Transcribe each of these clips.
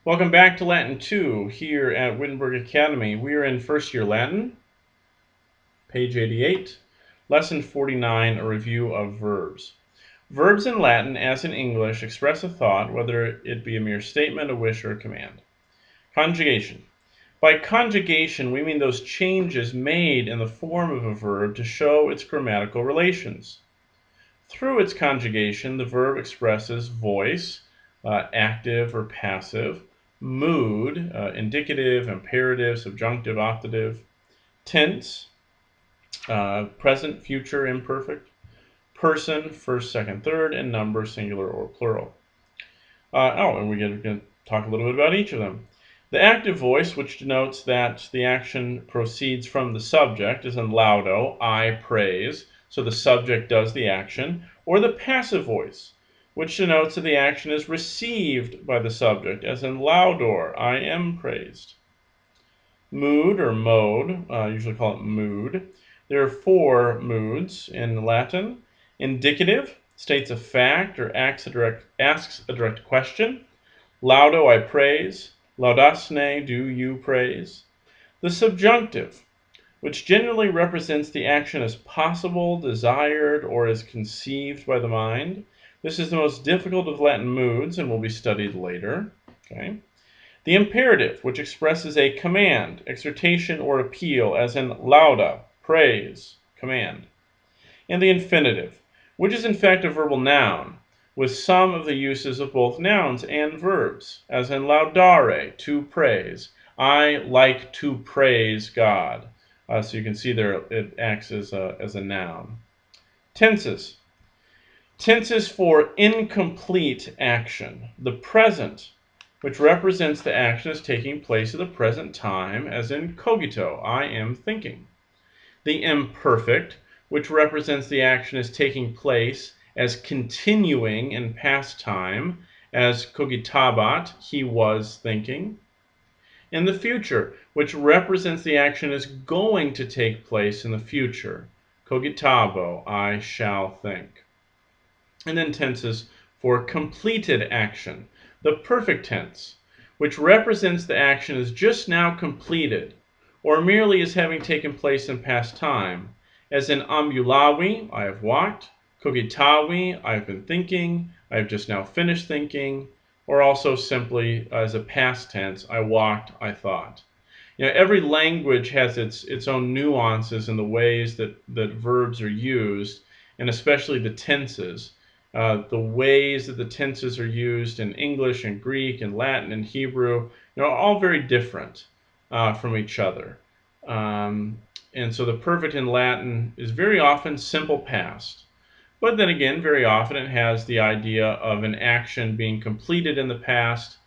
Welcome back to Latin 2 here at Wittenberg Academy. We are in first year Latin, page 88, lesson 49, a review of verbs. Verbs in Latin, as in English, express a thought, whether it be a mere statement, a wish, or a command. Conjugation. By conjugation, we mean those changes made in the form of a verb to show its grammatical relations. Through its conjugation, the verb expresses voice, active or passive, mood, indicative, imperative, subjunctive, optative, tense, present, future, imperfect, person, first, second, third, and number, singular or plural. And we're going to talk a little bit about each of them. The active voice, which denotes that the action proceeds from the subject, is in laudo, I praise, so the subject does the action, or the passive voice, which denotes that the action is received by the subject, as in laudor, I am praised. Mood or mode, usually call it mood. There are 4 moods in Latin. Indicative states a fact or asks a direct question. Laudo, I praise. Laudasne, do you praise. The subjunctive, which generally represents the action as possible, desired, or as conceived by the mind. This is the most difficult of Latin moods and will be studied later. Okay. The imperative, which expresses a command, exhortation, or appeal, as in lauda, praise, command. And the infinitive, which is in fact a verbal noun, with some of the uses of both nouns and verbs, as in laudare, to praise. I like to praise God. So you can see there it acts as a noun. Tenses. Tenses for incomplete action. The present, which represents the action as taking place at the present time, as in cogito, I am thinking. The imperfect, which represents the action as taking place as continuing in past time, as cogitabat, he was thinking. And the future, which represents the action as going to take place in the future, cogitabo, I shall think. And then tenses for completed action. The perfect tense, which represents the action as just now completed, or merely as having taken place in past time, as in ambulavi, I have walked, cogitavi, I have been thinking, I have just now finished thinking, or also simply as a past tense, I walked, I thought. Every language has its own nuances in the ways that verbs are used, and especially the tenses. The ways that the tenses are used in English and Greek and Latin and Hebrew, are all very different from each other. And so the perfect in Latin is very often simple past. But then again, very often it has the idea of an action being completed in the past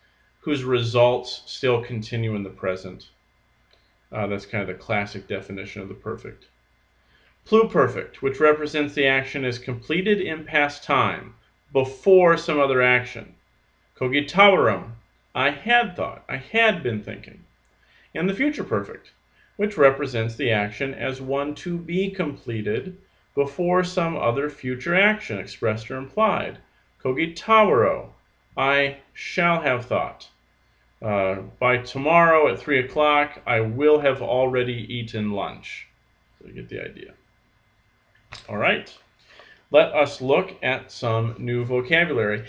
whose results still continue in the present. That's kind of the classic definition of the perfect. Pluperfect, which represents the action as completed in past time, before some other action. Cogitaverum, I had thought, I had been thinking. And the future perfect, which represents the action as one to be completed before some other future action, expressed or implied. Cogitavero, I shall have thought. By tomorrow at 3 o'clock, I will have already eaten lunch. So you get the idea. All right, let us look at some new vocabulary.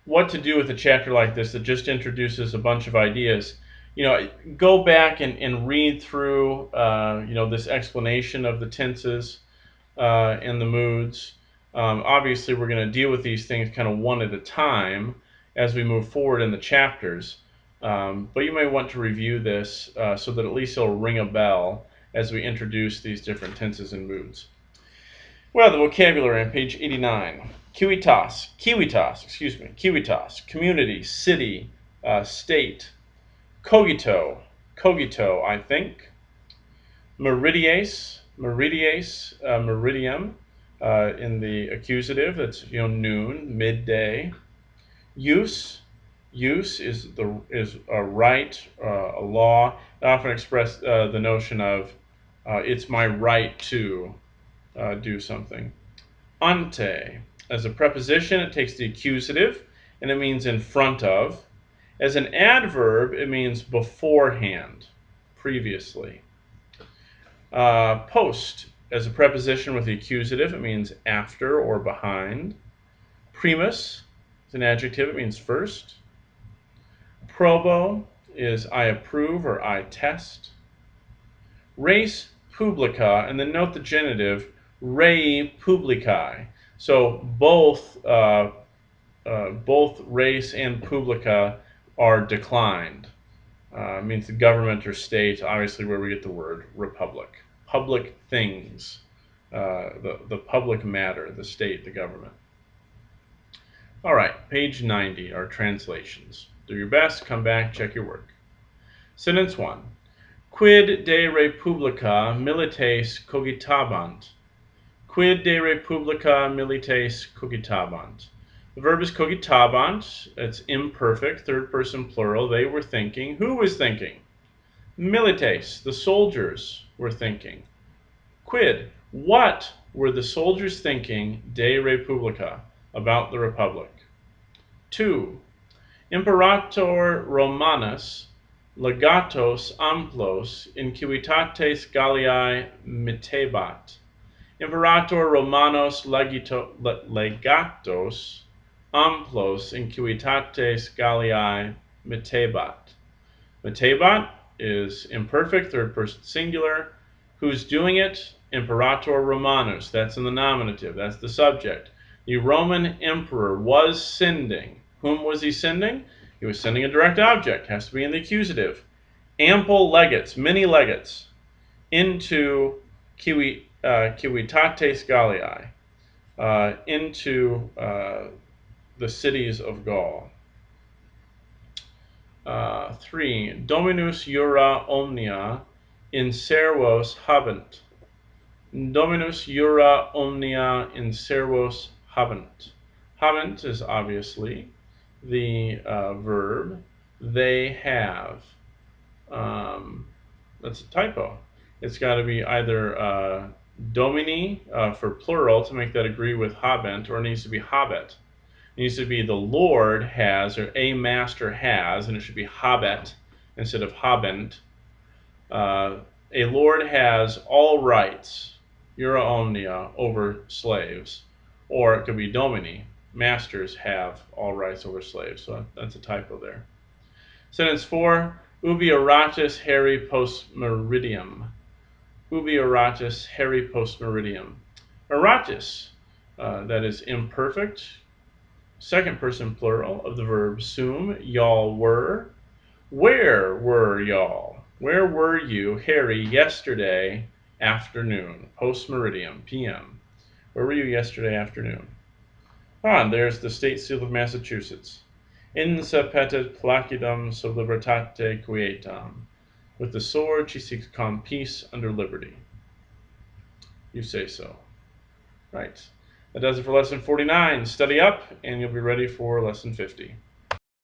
What to do with a chapter like this that just introduces a bunch of ideas. Go back and read through, this explanation of the tenses and the moods. Obviously, we're going to deal with these things kind of one at a time as we move forward in the chapters. But you may want to review this so that at least it'll ring a bell as we introduce these different tenses and moods. Well, the vocabulary on page 89. Civitas, community, city, state. Cogito, I think. Meridies, meridium, in the accusative, that's noon, midday. Use is a right, a law. It often express the notion of it's my right to do something. Ante, as a preposition, it takes the accusative and it means in front of. As an adverb, it means beforehand, previously. Post, as a preposition with the accusative, it means after or behind. Primus is an adjective, it means first. Probo is I approve or I test. Res publica, and then note the genitive, rei publicae. So both res and publica are declined. Means the government or state, obviously where we get the word republic. Public things, the public matter, the state, the government. All right, page 90 are translations. Do your best, come back, check your work. Sentence 1. Quid de republica milites cogitabant? Quid de republica milites cogitabant? The verb is cogitabant. It's imperfect, third person plural. They were thinking. Who was thinking? Milites, the soldiers were thinking. Quid, what were the soldiers thinking de republica, about the republic? 2. Imperator Romanus legatos amplos in civitates Galliae mittebat. Imperator Romanos legatos amplos in civitates Galliae mittebat. Mittebat is imperfect, third person singular. Who's doing it? Imperator Romanus. That's in the nominative. That's the subject. The Roman emperor was sending. Whom was he sending? He was sending a direct object. Has to be in the accusative. Ample legates, many legates, into civitates Galliae, into the cities of Gaul. 3. Dominus jura omnia in servos habent. Dominus jura omnia in servos habent. Habent is obviously the verb. They have. That's a typo. It's got to be either domini for plural to make that agree with habent, or it needs to be habet. It needs to be the Lord has, or a master has, and it should be habet instead of habent. A lord has all rights, jura omnia, over slaves. Or it could be domini, masters have all rights over slaves. So that's a typo there. Sentence 4, ubi oratus heri post meridium. Ubi oratus heri post meridium. Oratus, that is imperfect, second person plural of the verb sum, y'all were. Where were y'all? Where were you, Harry, yesterday afternoon? Post meridium, PM. Where were you yesterday afternoon? And there's the state seal of Massachusetts. Insa pettit placidum sub libertate quietam. With the sword she seeks calm peace under liberty. You say so. Right. That does it for lesson 49. Study up, and you'll be ready for lesson 50.